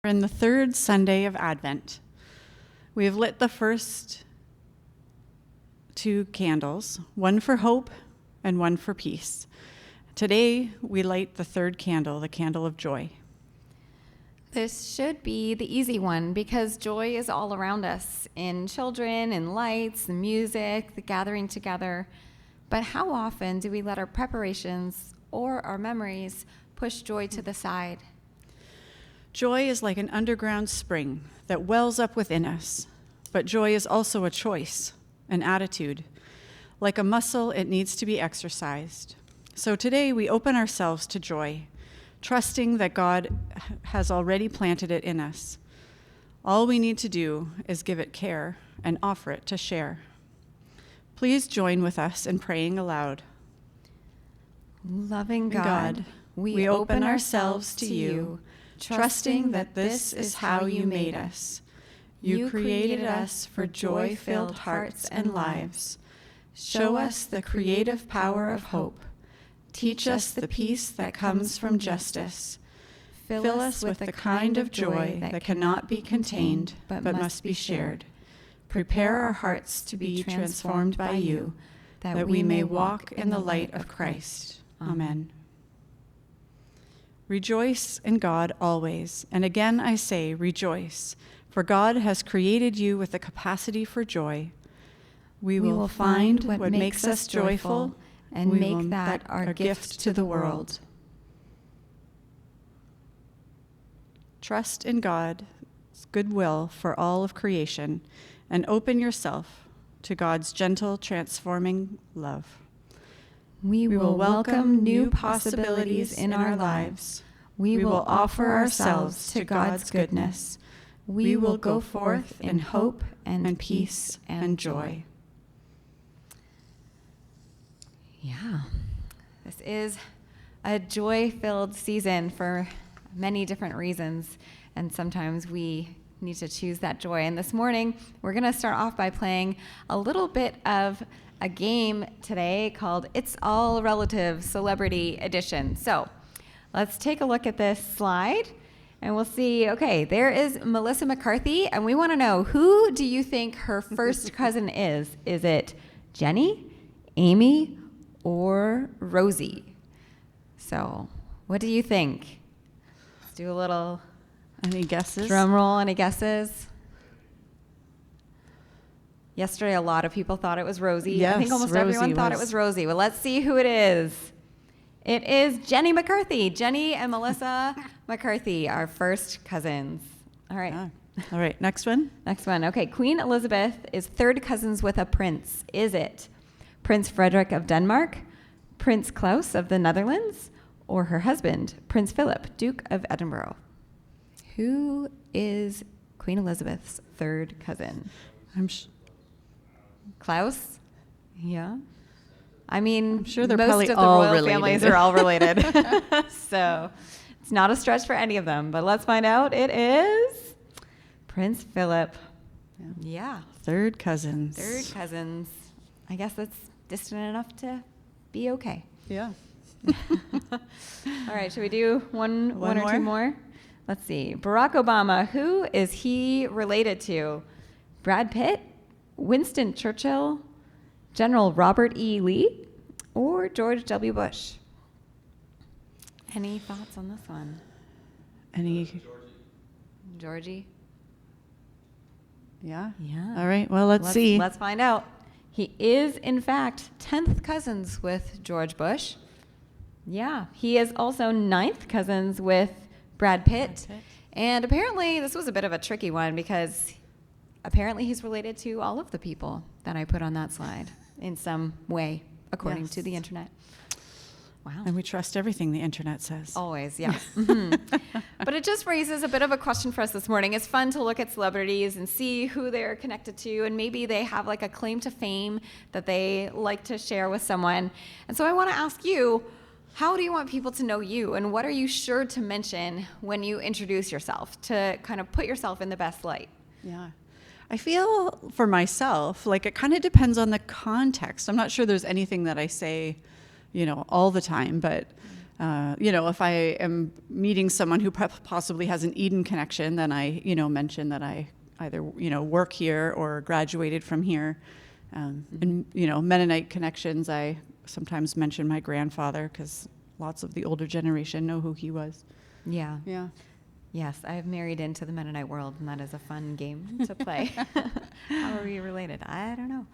In the third Sunday of Advent, we have lit the first two candles, one for hope and one for peace. Today, we light the third candle, the candle of joy. This should be the easy one because joy is all around us in children, in lights, the music, the gathering together. But how often do we let our preparations or our memories push joy to the side? Joy is like an underground spring that wells up within us, but joy is also a choice, an attitude. Like a muscle, it needs to be exercised. So today we open ourselves to joy, trusting that God has already planted it in us. All we need to do is give it care and offer it to share. Please join with us in praying aloud. Loving God, we open ourselves to you, trusting that this is how you made us. You created us for joy-filled hearts and lives. Show us the creative power of hope. Teach us the peace that comes from justice. Fill us with the kind of joy that cannot be contained but must be shared. Prepare our hearts to be transformed by you, that we may walk in the light of Christ. Amen. Rejoice in God always, and again I say rejoice, for God has created you with the capacity for joy. We will find what makes us joyful and make that our gift to the world. Trust in God's goodwill for all of creation and open yourself to God's gentle, transforming love. We will welcome new possibilities in our lives. We will offer ourselves to God's goodness. We will go forth in hope and peace and joy. Yeah, this is a joy-filled season for many different reasons, and sometimes we need to choose that joy. And this morning, we're going to start off by playing a little bit of a game today called It's All Relative Celebrity Edition. So let's take a look at this slide and we'll see, okay, there is Melissa McCarthy, and we want to know, who do you think her first cousin is? Is it Jenny, Amy, or Rosie? So what do you think? Let's do a little any guesses? Drum roll, any guesses? Yesterday, a lot of people thought it was Rosie. Yes, I think almost everyone thought it was Rosie. Well, let's see who it is. It is Jenny McCarthy. Jenny and Melissa McCarthy, our first cousins. All right. Ah. All right, next one. Next one. Okay, Queen Elizabeth is third cousins with a prince. Is it Prince Frederick of Denmark, Prince Klaus of the Netherlands, or her husband, Prince Philip, Duke of Edinburgh? Who is Queen Elizabeth's third cousin? Klaus? Yeah. I mean, I'm sure they're most probably of the all royal related. families are all related. So it's not a stretch for any of them, but let's find out. It is Prince Philip. Yeah. Third cousins. Third cousins. I guess that's distant enough to be okay. Yeah. All right, should we do one or more? two more? Let's see. Barack Obama, who is he related to? Brad Pitt, Winston Churchill, General Robert E. Lee, or George W. Bush? Any thoughts on this one? Any? Georgie? Yeah? Yeah. All right, well, let's see. Let's find out. He is, in fact, 10th cousins with George Bush. Yeah. He is also 9th cousins with Brad Pitt. And apparently, this was a bit of a tricky one because apparently he's related to all of the people that I put on that slide in some way, according to the internet. Wow. And we trust everything the internet says. Always, yeah. Mm-hmm. But it just raises a bit of a question for us this morning. It's fun to look at celebrities and see who they're connected to, and maybe they have like a claim to fame that they like to share with someone. And so I want to ask you, how do you want people to know you, and what are you sure to mention when you introduce yourself to kind of put yourself in the best light? Yeah. I feel for myself, like it kind of depends on the context. I'm not sure there's anything that I say, all the time, but If I am meeting someone who possibly has an Eden connection, then I, mention that I either, work here or graduated from here. And, Mennonite connections, I sometimes mention my grandfather because lots of the older generation know who he was. Yeah. Yeah. Yes, I have married into the Mennonite world, and that is a fun game to play. How are we related? I don't know.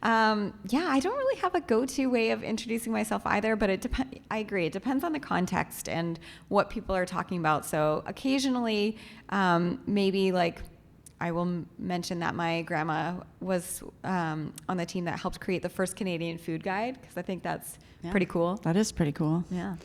I don't really have a go-to way of introducing myself either, but I agree. It depends on the context and what people are talking about. So occasionally, maybe like I will mention that my grandma was on the team that helped create the first Canadian food guide, because I think that's pretty cool. That is pretty cool. Yeah.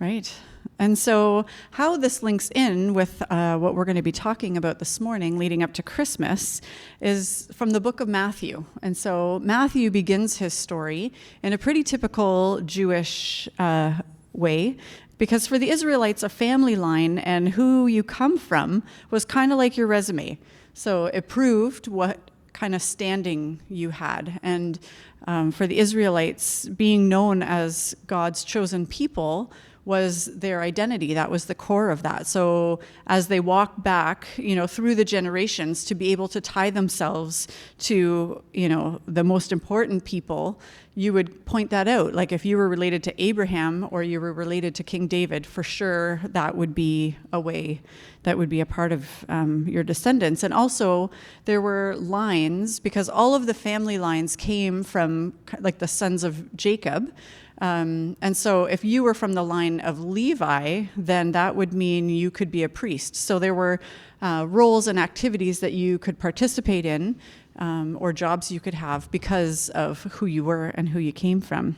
Right. And so how this links in with what we're going to be talking about this morning leading up to Christmas is from the book of Matthew. And so Matthew begins his story in a pretty typical Jewish way, because for the Israelites, a family line and who you come from was kind of like your resume. So it proved what kind of standing you had. And for the Israelites, being known as God's chosen people was their identity. That was the core of that. So as they walk back, through the generations, to be able to tie themselves to, the most important people, you would point that out. Like if you were related to Abraham or you were related to King David, for sure that would be a way that would be a part of your descendants. And also there were lines, because all of the family lines came from like the sons of Jacob. And so if you were from the line of Levi, then that would mean you could be a priest. So there were roles and activities that you could participate in, or jobs you could have because of who you were and who you came from.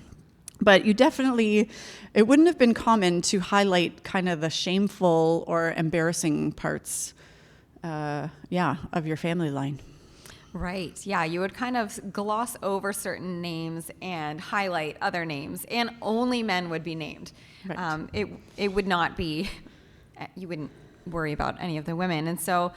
But it wouldn't have been common to highlight kind of the shameful or embarrassing parts, of your family line. Right. Yeah, you would kind of gloss over certain names and highlight other names, and only men would be named. Right. It would not be, you wouldn't worry about any of the women. And so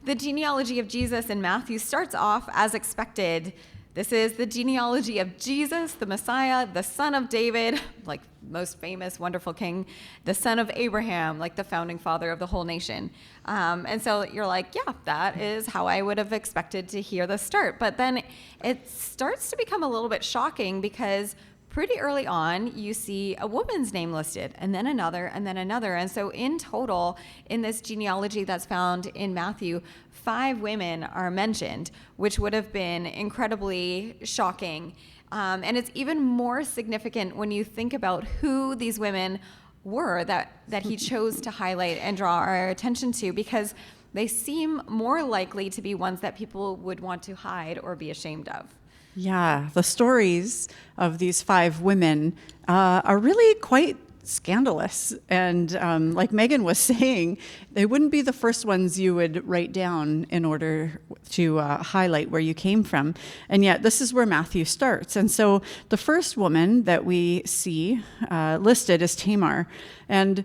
the genealogy of Jesus in Matthew starts off as expected. This is the genealogy of Jesus, the Messiah, the son of David, like most famous, wonderful king, the son of Abraham, like the founding father of the whole nation. And so you're like, yeah, that is how I would have expected to hear the start. But then it starts to become a little bit shocking, because pretty early on, you see a woman's name listed, and then another, and then another. And so in total, in this genealogy that's found in Matthew, 5 women are mentioned, which would have been incredibly shocking. And it's even more significant when you think about who these women were that he chose to highlight and draw our attention to, because they seem more likely to be ones that people would want to hide or be ashamed of. Yeah, the stories of these 5 women are really quite scandalous. And like Megan was saying, they wouldn't be the first ones you would write down in order to highlight where you came from. And yet this is where Matthew starts. And so the first woman that we see listed is Tamar. And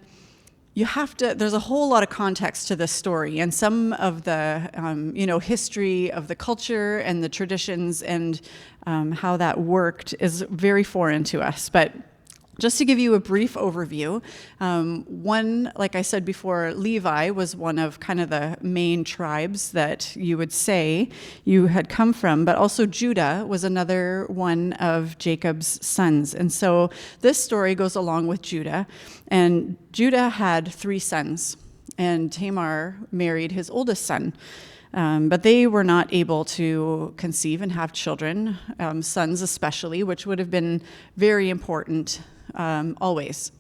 there's a whole lot of context to this story, and some of the, history of the culture and the traditions and how that worked is very foreign to us. But just to give you a brief overview, like I said before, Levi was one of kind of the main tribes that you would say you had come from, but also Judah was another one of Jacob's sons. And so this story goes along with Judah, and Judah had 3 sons, and Tamar married his oldest son. But they were not able to conceive and have children, sons especially, which would have been very important always,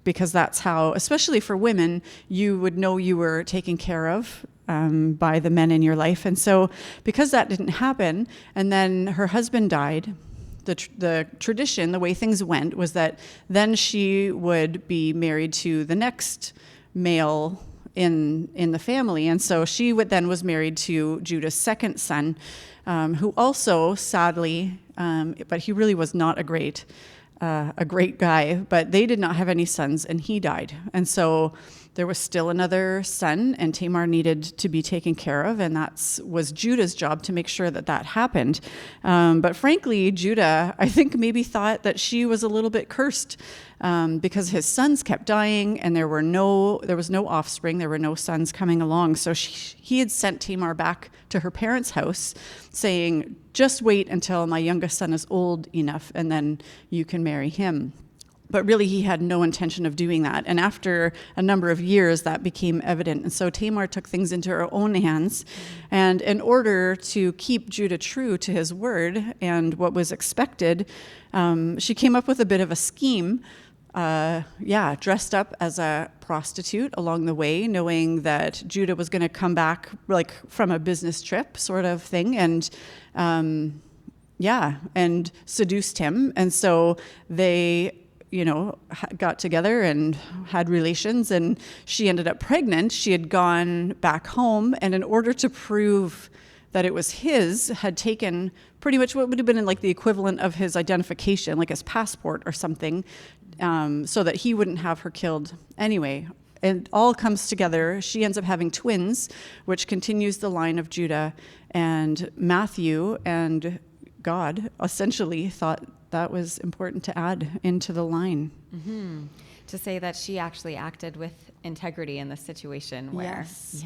because that's how, especially for women, you would know you were taken care of by the men in your life. And so because that didn't happen, and then her husband died, the tradition, the way things went, was that then she would be married to the next male in the family. And so she was married to Judah's second son, who also sadly, but he really was not a great guy, but they did not have any sons, and he died. And so there was still another son, and Tamar needed to be taken care of, and that was Judah's job to make sure that that happened. But frankly, Judah, I think, maybe thought that she was a little bit cursed because his sons kept dying, and there was no offspring, there were no sons coming along. So he had sent Tamar back to her parents' house, saying, "Just wait until my youngest son is old enough, and then you can marry him." But really, he had no intention of doing that. And after a number of years, that became evident. And so Tamar took things into her own hands. And in order to keep Judah true to his word and what was expected, she came up with a bit of a scheme, dressed up as a prostitute along the way, knowing that Judah was going to come back like from a business trip sort of thing. And and seduced him. And so they got together and had relations, and she ended up pregnant. She had gone back home, and in order to prove that it was his, had taken pretty much what would have been like the equivalent of his identification, like his passport or something, so that he wouldn't have her killed anyway. It all comes together. She ends up having twins, which continues the line of Judah, and Matthew and God essentially thought that was important to add into the line. Mm-hmm. To say that she actually acted with integrity in this situation where, yes.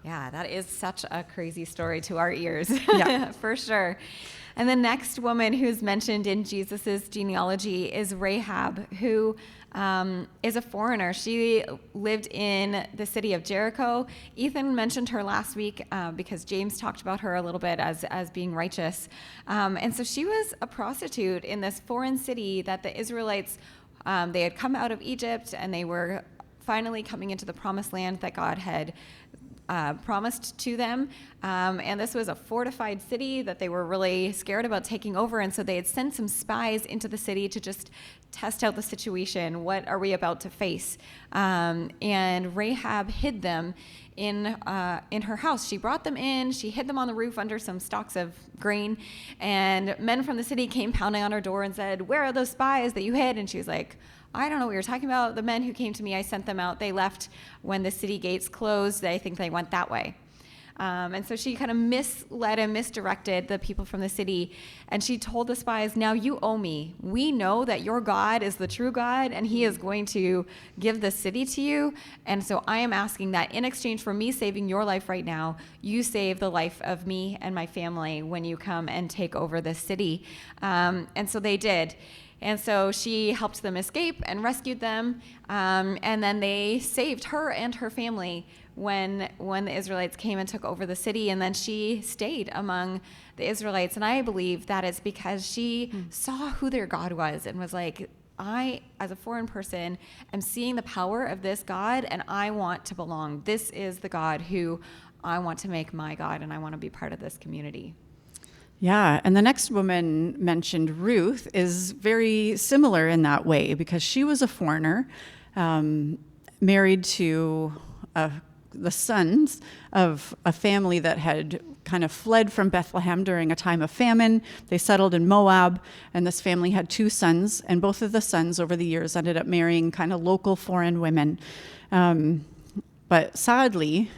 Yeah, that is such a crazy story to our ears, yeah. for sure. And the next woman who's mentioned in Jesus's genealogy is Rahab, who is a foreigner. She lived in the city of Jericho. Ethan mentioned her last week because James talked about her a little bit as being righteous. And so she was a prostitute in this foreign city that the Israelites, they had come out of Egypt, and they were finally coming into the promised land that God had promised to them. And this was a fortified city that they were really scared about taking over. And so they had sent some spies into the city to just test out the situation. What are we about to face? And Rahab hid them in her house. She brought them in. She hid them on the roof under some stalks of grain. And men from the city came pounding on her door and said, "Where are those spies that you hid?" And she was like, "I don't know what you're talking about. The men who came to me, I sent them out. They left when the city gates closed. I think they went that way." And so she kind of misled and misdirected the people from the city. And she told the spies, "Now you owe me. We know that your God is the true God, and he is going to give the city to you. And so I am asking that in exchange for me saving your life right now, you save the life of me and my family when you come and take over this city." And so they did. And so she helped them escape and rescued them. And then they saved her and her family when the Israelites came and took over the city. And then she stayed among the Israelites. And I believe that is because she saw who their God was and was like, I, as a foreign person, am seeing the power of this God, and I want to belong. This is the God who I want to make my God, and I want to be part of this community. Yeah, and the next woman mentioned, Ruth, is very similar in that way because she was a foreigner, married to the sons of a family that had kind of fled from Bethlehem during a time of famine. They settled in Moab, and this family had 2 sons, and both of the sons over the years ended up marrying kind of local foreign women. But sadly,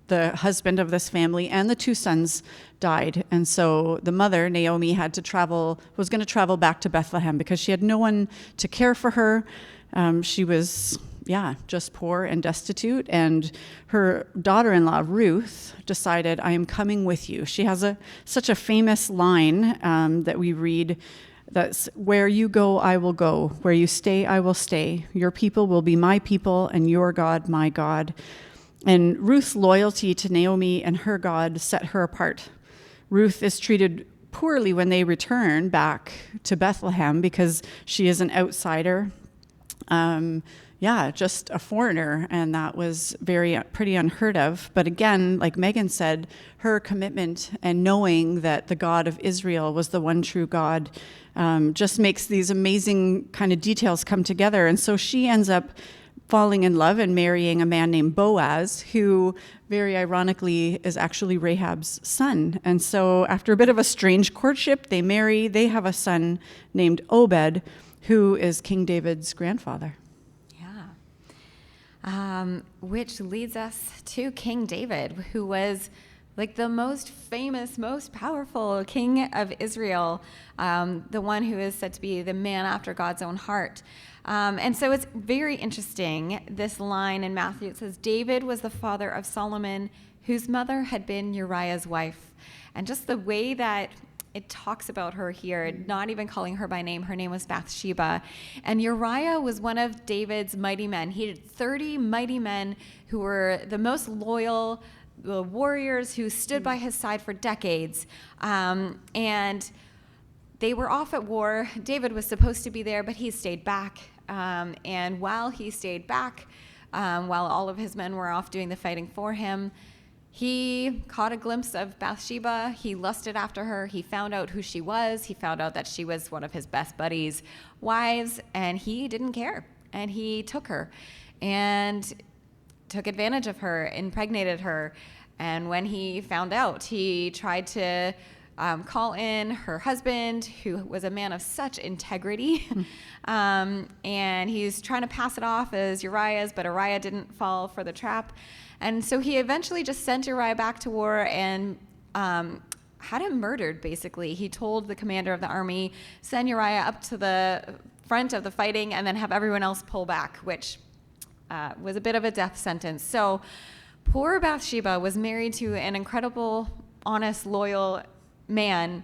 the husband of this family and the 2 sons died. And so the mother, Naomi, was going to travel back to Bethlehem because she had no one to care for her. She was, just poor and destitute. And her daughter-in-law, Ruth, decided, "I am coming with you." She has such a famous line that we read that's, "Where you go, I will go. Where you stay, I will stay. Your people will be my people, and your God, my God." And Ruth's loyalty to Naomi and her God set her apart. Ruth is treated poorly when they return back to Bethlehem because she is an outsider, just a foreigner, and that was pretty unheard of. But again, like Megan said, her commitment and knowing that the God of Israel was the one true God just makes these amazing kind of details come together. And so she ends up falling in love and marrying a man named Boaz, who very ironically is actually Rahab's son. And so after a bit of a strange courtship, they marry. They have a son named Obed, who is King David's grandfather. Yeah. which leads us to King David, who was like the most famous, most powerful king of Israel, the one who is said to be the man after God's own heart. And so it's very interesting, this line in Matthew. It says, David was the father of Solomon, whose mother had been Uriah's wife. And just the way that it talks about her here, not even calling her by name. Her name was Bathsheba. And Uriah was one of David's mighty men. He had 30 mighty men who were the most loyal warriors who stood by his side for decades. And they were off at war. David was supposed to be there, but he stayed back. And while he stayed back, while all of his men were off doing the fighting for him, he caught a glimpse of Bathsheba. He lusted after her. He found out who she was. He found out that she was one of his best buddies' wives, and he didn't care. And he took her and took advantage of her, impregnated her. And when he found out, he tried to call in her husband, who was a man of such integrity. And he's trying to pass it off as Uriah's, but Uriah didn't fall for the trap. And so he eventually just sent Uriah back to war and had him murdered, basically. He told the commander of the army, send Uriah up to the front of the fighting and then have everyone else pull back, which was a bit of a death sentence. So poor Bathsheba was married to an incredible, honest, loyal man.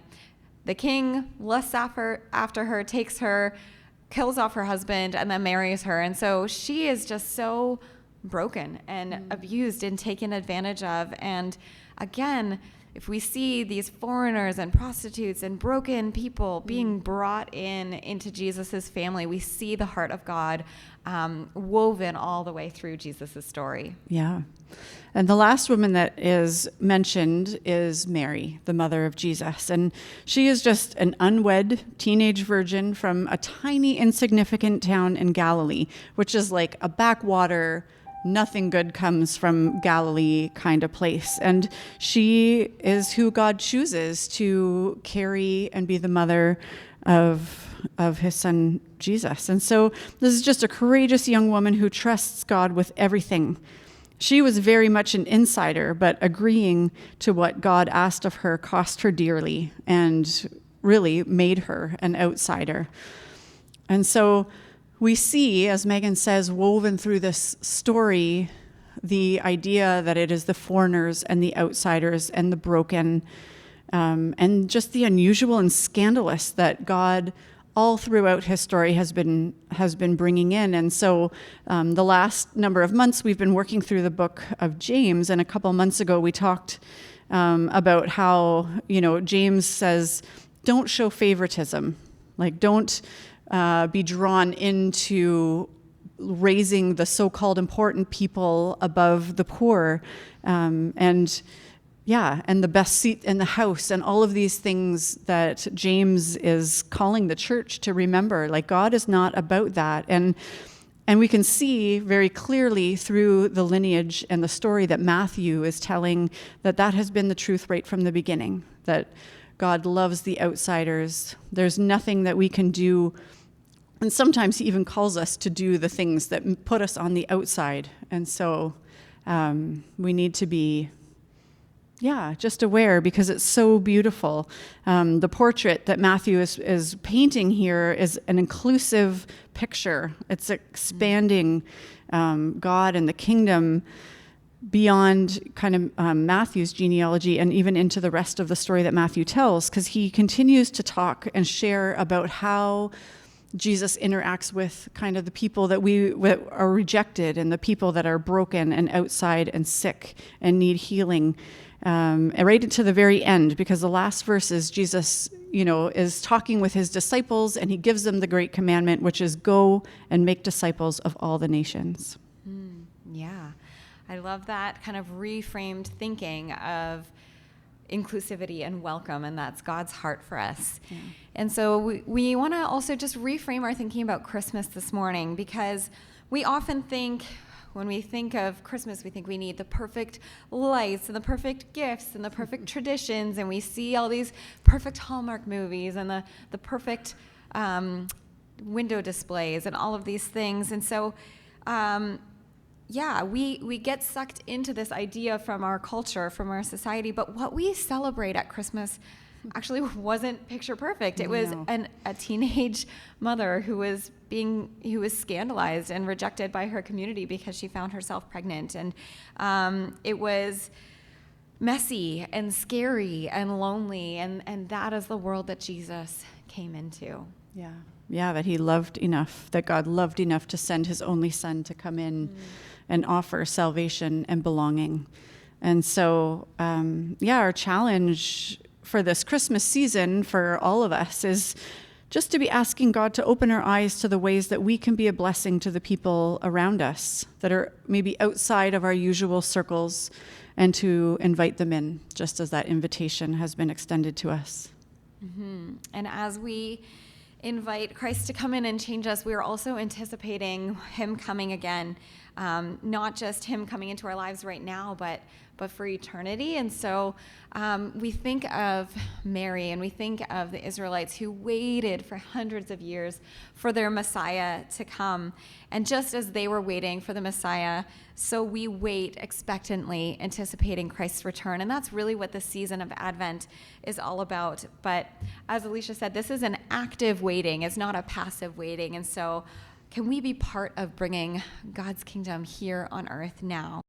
The king lusts after her, takes her, kills off her husband, and then marries her. And so she is just so broken and abused and taken advantage of. And again, if we see these foreigners and prostitutes and broken people being brought into Jesus's family, we see the heart of God woven all the way through Jesus's story. Yeah. And the last woman that is mentioned is Mary, the mother of Jesus. And she is just an unwed teenage virgin from a tiny, insignificant town in Galilee, which is like a backwater, nothing good comes from Galilee kind of place. And she is who God chooses to carry and be the mother of his son, Jesus. And so this is just a courageous young woman who trusts God with everything. She was very much an insider, but agreeing to what God asked of her cost her dearly and really made her an outsider. And so we see, as Megan says, woven through this story, the idea that it is the foreigners and the outsiders and the broken, and just the unusual and scandalous that God all throughout his story has been bringing in. And so the last number of months we've been working through the book of James, and a couple months ago we talked about how, James says, don't show favoritism. Like, don't be drawn into raising the so-called important people above the poor, and the best seat in the house, and all of these things that James is calling the church to remember. Like, God is not about that. And we can see very clearly through the lineage and the story that Matthew is telling that has been the truth right from the beginning, that God loves the outsiders. There's nothing that we can do. And sometimes he even calls us to do the things that put us on the outside. And so we need to be just aware, because it's so beautiful. The portrait that Matthew is painting here is an inclusive picture. It's expanding God and the kingdom beyond kind of Matthew's genealogy and even into the rest of the story that Matthew tells, because he continues to talk and share about how Jesus interacts with kind of the people that are rejected and the people that are broken and outside and sick and need healing. And right into the very end, because the last verses, Jesus, is talking with his disciples, and he gives them the great commandment, which is go and make disciples of all the nations. Yeah, I love that kind of reframed thinking of inclusivity and welcome, and that's God's heart for us. Yeah. And so we want to also just reframe our thinking about Christmas this morning, because we often think, when we think of Christmas, we think we need the perfect lights and the perfect gifts and the perfect traditions, and we see all these perfect Hallmark movies and the perfect window displays and all of these things. And so yeah, we get sucked into this idea from our culture, from our society, but what we celebrate at Christmas actually wasn't picture perfect. It was No. a teenage mother who was scandalized and rejected by her community because she found herself pregnant. And it was messy and scary and lonely. And that is the world that Jesus came into. Yeah. Yeah, that he loved enough, that God loved enough to send his only son to come in and offer salvation and belonging. And so, our challenge for this Christmas season for all of us is just to be asking God to open our eyes to the ways that we can be a blessing to the people around us that are maybe outside of our usual circles, and to invite them in, just as that invitation has been extended to us. Mm-hmm. And as we invite Christ to come in and change us, we are also anticipating him coming again, not just him coming into our lives right now, but for eternity. And so we think of Mary and we think of the Israelites who waited for hundreds of years for their Messiah to come. And just as they were waiting for the Messiah, so we wait expectantly, anticipating Christ's return. And that's really what the season of Advent is all about. But as Alicia said, this is an active waiting. It's not a passive waiting. And so can we be part of bringing God's kingdom here on earth now?